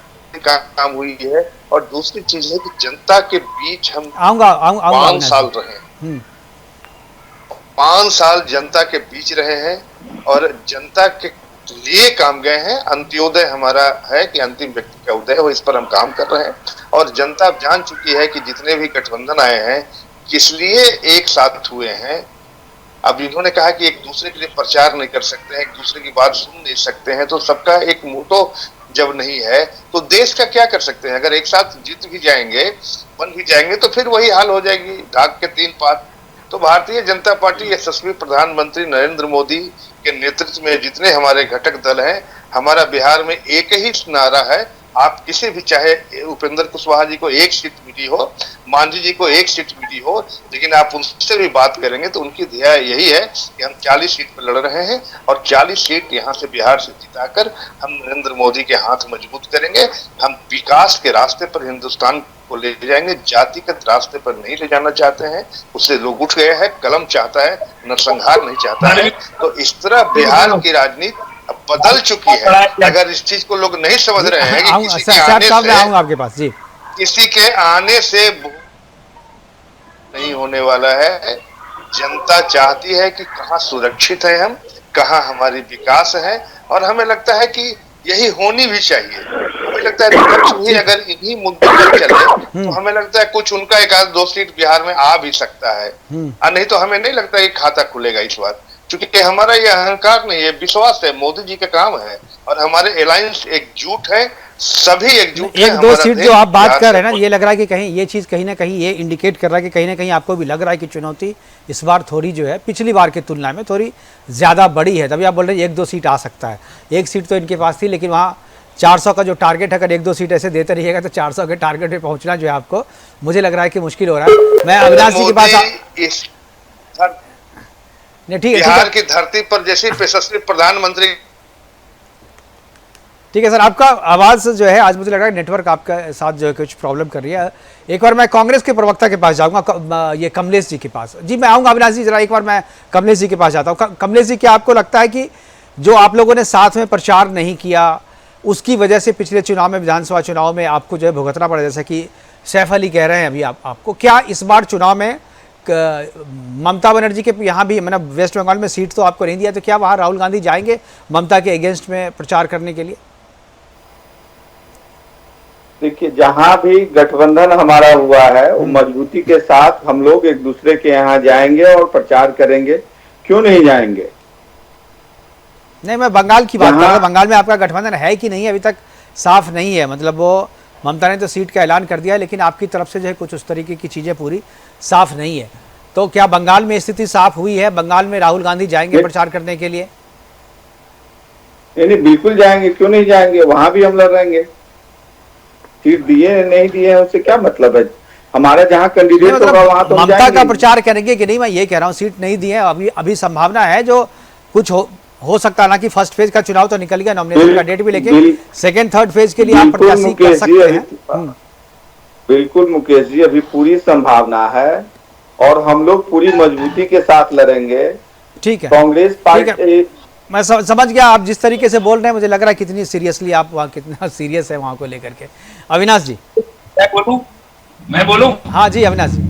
काम हुई है। और दूसरी चीज है कि जनता के बीच हम 5 साल रहे हैं, 5 साल जनता के बीच रहे हैं, और जनता के लिए काम गए हैं। अंत्योदय हमारा है कि अंतिम व्यक्ति का उदय हो, इस पर हम काम कर रहे हैं। और जनता जान चुकी है कि जितने भी गठबंधन आए हैं किस लिए एक साथ हुए हैं। अब इन्होंने कहा कि एक दूसरे के लिए प्रचार नहीं कर सकते हैं, एक दूसरे की बात सुन नहीं सकते हैं, तो सबका एक मोटो जब नहीं है तो देश का क्या कर सकते हैं। अगर एक साथ जीत भी जाएंगे, बन भी जाएंगे, तो फिर वही हाल हो जाएगी, ढाक के 3 पात। तो भारतीय जनता पार्टी, यशस्वी प्रधानमंत्री नरेंद्र मोदी के नेतृत्व में जितने हमारे घटक दल हैं, हमारा बिहार में एक ही नारा है, आप किसी भी, चाहे उपेंद्र कुशवाहा जी को 1 सीट मिली हो, मांझी जी को 1 सीट मिली हो, लेकिन आप उनसे भी बात करेंगे तो उनकी ध्येय यही है कि हम 40 सीट पर लड़ रहे हैं, और 40 सीट यहाँ से बिहार से जिताकर हम नरेंद्र मोदी के हाथ मजबूत करेंगे। हम विकास के रास्ते पर हिंदुस्तान को ले जाएंगे, जातिगत रास्ते पर नहीं ले जाना चाहते हैं। उससे लोग उठ गए हैं, कलम चाहता है, नरसंहार नहीं चाहता है। तो इस तरह बिहार की राजनीति अब बदल चुकी है। अगर इस चीज को लोग नहीं समझ रहे हैं कि किसी के आने से, आपके पास जी, किसी के आने से नहीं होने वाला है। जनता चाहती है कि कहाँ सुरक्षित है हम, कहाँ हमारी विकास है, और हमें लगता है कि यही होनी भी चाहिए। हमें लगता है विपक्ष भी अगर इन्हीं मुद्दों पर चले तो हमें लगता है कुछ उनका 1-2 सीट बिहार में आ भी सकता है, और नहीं तो हमें नहीं लगता कि खाता खुलेगा इस बार, क्योंकि हमारा ये अहंकार नहीं है, विश्वास है, मोदी जी का काम है, और हमारे अलायंस एकजुट है, सभी एकजुट है। 1-2 सीट जो आप बात कर रहे हैं ना, ये लग रहा है कि कहीं ये चीज कहीं ना कहीं ये इंडिकेट कर रहा है कि कहीं ना कहीं आपको भी लग रहा है कि चुनौती इस बार थोड़ी जो है पिछली बार की तुलना में थोड़ी ज्यादा बड़ी है, तभी आप बोल रहे हैं 1-2 सीट आ सकता है। 1 सीट तो इनके पास थी, लेकिन वहाँ 400 का जो टारगेट है, अगर 1-2 सीट ऐसे देते रहिएगा तो 400 के टारगेट पे पहुंचना जो है आपको, मुझे लग रहा है कि मुश्किल हो रहा है। मैं अविनाश जी के पास ठीक है, बिहार की धरती पर जैसे यशस्वी प्रधानमंत्री। ठीक है सर, आपका आवाज जो है आज मुझे लग रहा है नेटवर्क आपका साथ जो है कुछ प्रॉब्लम कर रही है। एक बार मैं कांग्रेस के प्रवक्ता के पास जाऊंगा, ये कमलेश जी के पास। जी मैं आऊंगा अविनाश जी, जरा एक बार मैं कमलेश जी के पास जाता हूँ। कमलेश जी, क्या आपको लगता है कि जो आप लोगों ने साथ में प्रचार नहीं किया, उसकी वजह से पिछले चुनाव में, विधानसभा चुनाव में आपको जो है भुगतना पड़ा, जैसा कि सैफ अली कह रहे हैं अभी आपको, क्या इस बार चुनाव में ममता बनर्जी के यहाँ भी, मतलब वेस्ट बंगाल में सीट तो आपको नहीं दिया, तो क्या वहाँ राहुल गांधी जाएंगे ममता के अगेंस्ट में प्रचार करने के लिए? देखिए, जहां भी गठबंधन हमारा हुआ है वो मजबूती के साथ हम लोग एक दूसरे के यहाँ जाएंगे और प्रचार करेंगे। क्यों नहीं जाएंगे? नहीं, मैं बंगाल की बात कर रहा हूँ। बंगाल में आपका गठबंधन है कि नहीं, अभी तक साफ नहीं है। मतलब वो ममता ने तो सीट का ऐलान कर दिया, लेकिन आपकी तरफ से जो है कुछ उस तरीके की चीजें पूरी साफ नहीं है। तो क्या बंगाल में स्थिति साफ हुई है? बंगाल में राहुल गांधी जाएंगे प्रचार करने के लिए? नहीं, बिल्कुल जाएंगे, क्यों नहीं जाएंगे? वहां भी हम लड़ रहेंगे। सीट दिए नहीं दिए उससे क्या मतलब है? हमारा जहाँ कैंडिडेट होगा वहां तो ममता का प्रचार करेंगे कि नहीं, मैं ये कह रहा हूँ। सीट नहीं दी है, अभी संभावना है जो कुछ हो सकता है ना, कि फर्स्ट फेज का चुनाव तो निकल गया, नॉमिनेशन का डेट भी, लेकिन सेकंड थर्ड फेज के लिए आप प्रत्याशी कर सकते हैं। बिल्कुल मुकेश जी, अभी पूरी संभावना है और हम लोग पूरी मजबूती के साथ लड़ेंगे। ठीक है, कांग्रेस ठीक है। पार्टी, मैं समझ गया आप जिस तरीके से बोल रहे हैं, मुझे लग रहा है कितनी सीरियसली आप वहाँ, कितना सीरियस है वहाँ को लेकर के। अविनाश जी, मैं बोलूं? हाँ जी अविनाश जी,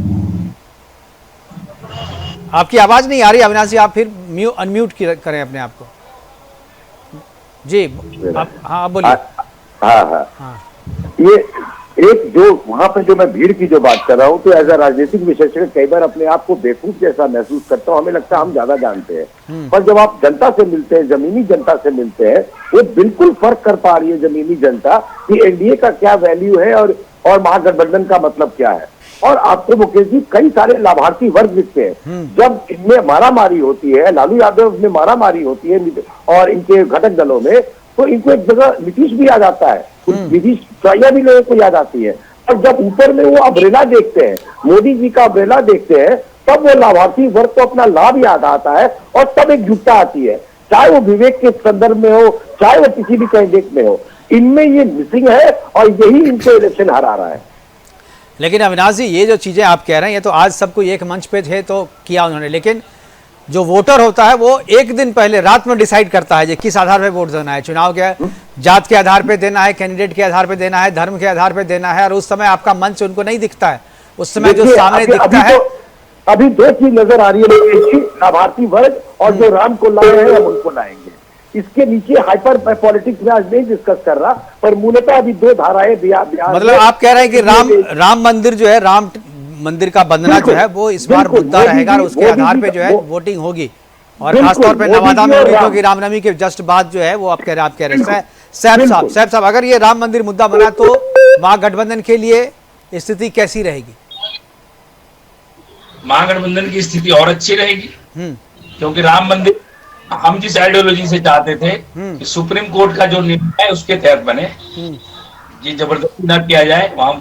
आपकी आवाज नहीं आ रही अविनाश जी, आप फिर अनम्यूट करें अपने आप को जी। आप हाँ बोलिए। हाँ, ये एक जो वहां पे जो मैं भीड़ की जो बात कर रहा हूँ, तो एज अ राजनीतिक विशेषज्ञ कई बार अपने आप को बेवकूफ जैसा महसूस करता हूँ। हमें लगता है हम ज्यादा जानते हैं, पर जब आप जनता से मिलते हैं, जमीनी जनता से मिलते हैं, वो बिल्कुल फर्क कर पा रही है जमीनी जनता कि एनडीए का क्या वैल्यू है और महागठबंधन का मतलब क्या है। और आपको मुकेश जी कई सारे लाभार्थी वर्ग दिखते हैं। जब इनमें मारामारी होती है, लालू यादव में मारामारी होती है और इनके घटक दलों में, तो इनको एक जगह नीतीश भी याद आता है, नीतीश चौया भी लोगों को याद आती है। और जब ऊपर में वो अम्ब्रेला देखते हैं, मोदी जी का अम्ब्रेला देखते हैं, तब वो लाभार्थी वर्ग को अपना लाभ याद आता है और तब एकजुटता आती है, चाहे वो विवेक के संदर्भ में हो, चाहे वो किसी भी कैंडिडेट में हो। इनमें ये मिसिंग है और यही इनको इलेक्शन हरा रहा है। लेकिन अविनाश जी, ये जो चीज़ें आप कह रहे हैं, ये तो आज सबको एक मंच पे थे तो किया उन्होंने, लेकिन जो वोटर होता है वो एक दिन पहले रात में डिसाइड करता है कि किस आधार पे वोट देना है। चुनाव के जात के आधार पे देना है, कैंडिडेट के आधार पे देना है, धर्म के आधार पे देना है, और उस समय आपका मंच उनको नहीं दिखता है। उस समय जो सामने दिखता है, अभी दो चीज नजर आ रही है, लाभार्थी वर्ग और जो राम को लाए हैं हम उनको लाएंगे। इसके नीचे हाइपर पॉलिटिक्स में आज नहीं डिस्कस कर रहा, पर मूलतः अभी दो धाराएं बिहार मतलब आप कह रहे हैं कि राम मंदिर जो है, राम मंदिर का बंधना जो है वो इस बार मुद्दा रहेगा और उसके आधार पे जो है वोटिंग होगी। और खासतौर पे नवादा में होगी, क्योंकि रामनवमी के जस्ट बाद जो है वो आप कह रहे हैं सैफ साहब, अगर ये राम मंदिर मुद्दा बना तो महागठबंधन के लिए स्थिति कैसी रहेगी? महागठबंधन की स्थिति और अच्छी रहेगी, क्योंकि राम मंदिर हम जिस आइडियोलॉजी से चाहते थे कि सुप्रीम कोर्ट का जो निर्णय है उसके तहत बने, ये जबरदस्ती न किया जाए, वहां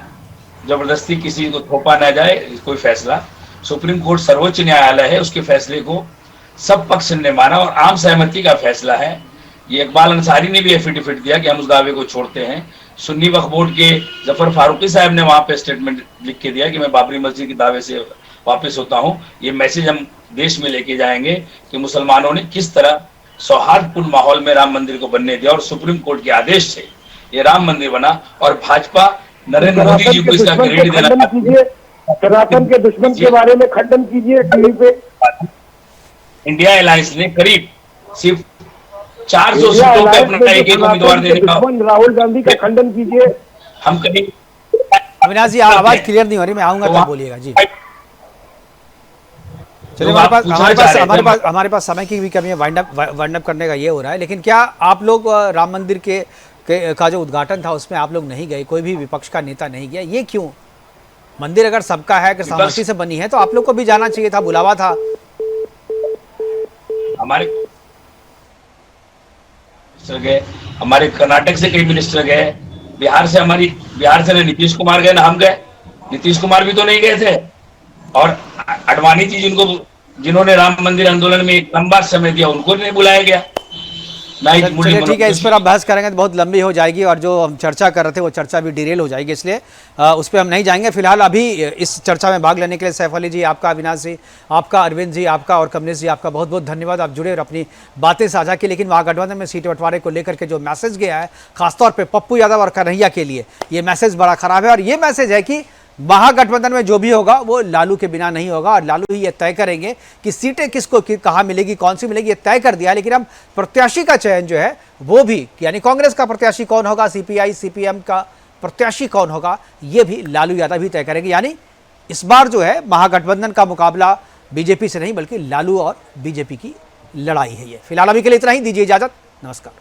जबरदस्ती किसी को थोपा ना जाए कोई फैसला। सुप्रीम कोर्ट सर्वोच्च न्यायालय है, उसके फैसले को सब पक्ष ने माना और आम सहमति का फैसला है। ये इकबाल अंसारी ने भी एफिडेविट दिया कि हम उस दावे को छोड़ते हैं। सुन्नी वक्फ बोर्ड के जफर फारूकी साहब ने वहां पे स्टेटमेंट लिख के दिया कि मैं बाबरी मस्जिद के दावे से वापस होता हूं। ये मैसेज हम देश में लेके जाएंगे कि मुसलमानों ने किस तरह सौहार्दपूर्ण माहौल में राम मंदिर को बनने दिया और सुप्रीम कोर्ट के आदेश से ये राम मंदिर बना। और भाजपा नरेंद्र मोदी जी को इसका क्रेडिट देना कीजिए, सनातन के दुश्मन के बारे में खंडन कीजिए टीवी पे। इंडिया अलायंस ने करीब सिर्फ 400 सीटों पे अपना एक उम्मीदवार देने का, राहुल गांधी का खंडन कीजिए। हम कहीं अविनाश जी आवाज क्लियर नहीं हो रही, मैं आऊंगा तब बोलिएगा जी। चलिए, हमारे पास समय की भी कमी है, वाइंड अप करने का ये हो रहा है। लेकिन क्या आप लोग राम मंदिर का जो उद्घाटन था उसमें आप लोग नहीं गए, कोई भी विपक्ष का नेता नहीं गया, ये क्यों? मंदिर अगर सबका है, अगर सहमति से बनी है तो आप लोग को भी जाना चाहिए था, बुलावा था। हमारे मिनिस्टर गए, हमारे कर्नाटक से कई मिनिस्टर गए, बिहार से न नीतीश कुमार गए, ना हम गए। नीतीश कुमार भी तो नहीं गए थे। और अडवाणी जी जिन्होंने राम मंदिर आंदोलन में एक लंबा समय दिया, उनको नहीं बुलाया गया। चलिए ठीक है, इस पर आप बहस करेंगे तो बहुत लंबी हो जाएगी और जो हम चर्चा कर रहे थे वो चर्चा भी डिरेल हो जाएगी, इसलिए उस पर हम नहीं जाएंगे। फिलहाल अभी इस चर्चा में भाग लेने के लिए सैफ अली जी आपका, अविनाश जी आपका, अरविंद जी आपका और कमलेश जी आपका बहुत बहुत धन्यवाद। आप जुड़े और अपनी बातें साझा की। लेकिन महागठबंधन में सीट बंटवारे को लेकर के जो मैसेज गया है खासतौर पर पप्पू यादव और कन्हैया के लिए, ये मैसेज बड़ा खराब है। और ये मैसेज है कि महागठबंधन में जो भी होगा वो लालू के बिना नहीं होगा और लालू ही ये तय करेंगे कि सीटें किसको कहाँ मिलेगी, कौन सी मिलेगी, ये तय कर दिया। लेकिन अब प्रत्याशी का चयन जो है वो भी, यानी कांग्रेस का प्रत्याशी कौन होगा, सीपीआई सीपीएम का प्रत्याशी कौन होगा, ये भी लालू यादव ही तय करेंगे। यानी इस बार जो है महागठबंधन का मुकाबला बीजेपी से नहीं बल्कि लालू और बीजेपी की लड़ाई है ये। फिलहाल अभी के लिए इतना ही, दीजिए इजाजत, नमस्कार।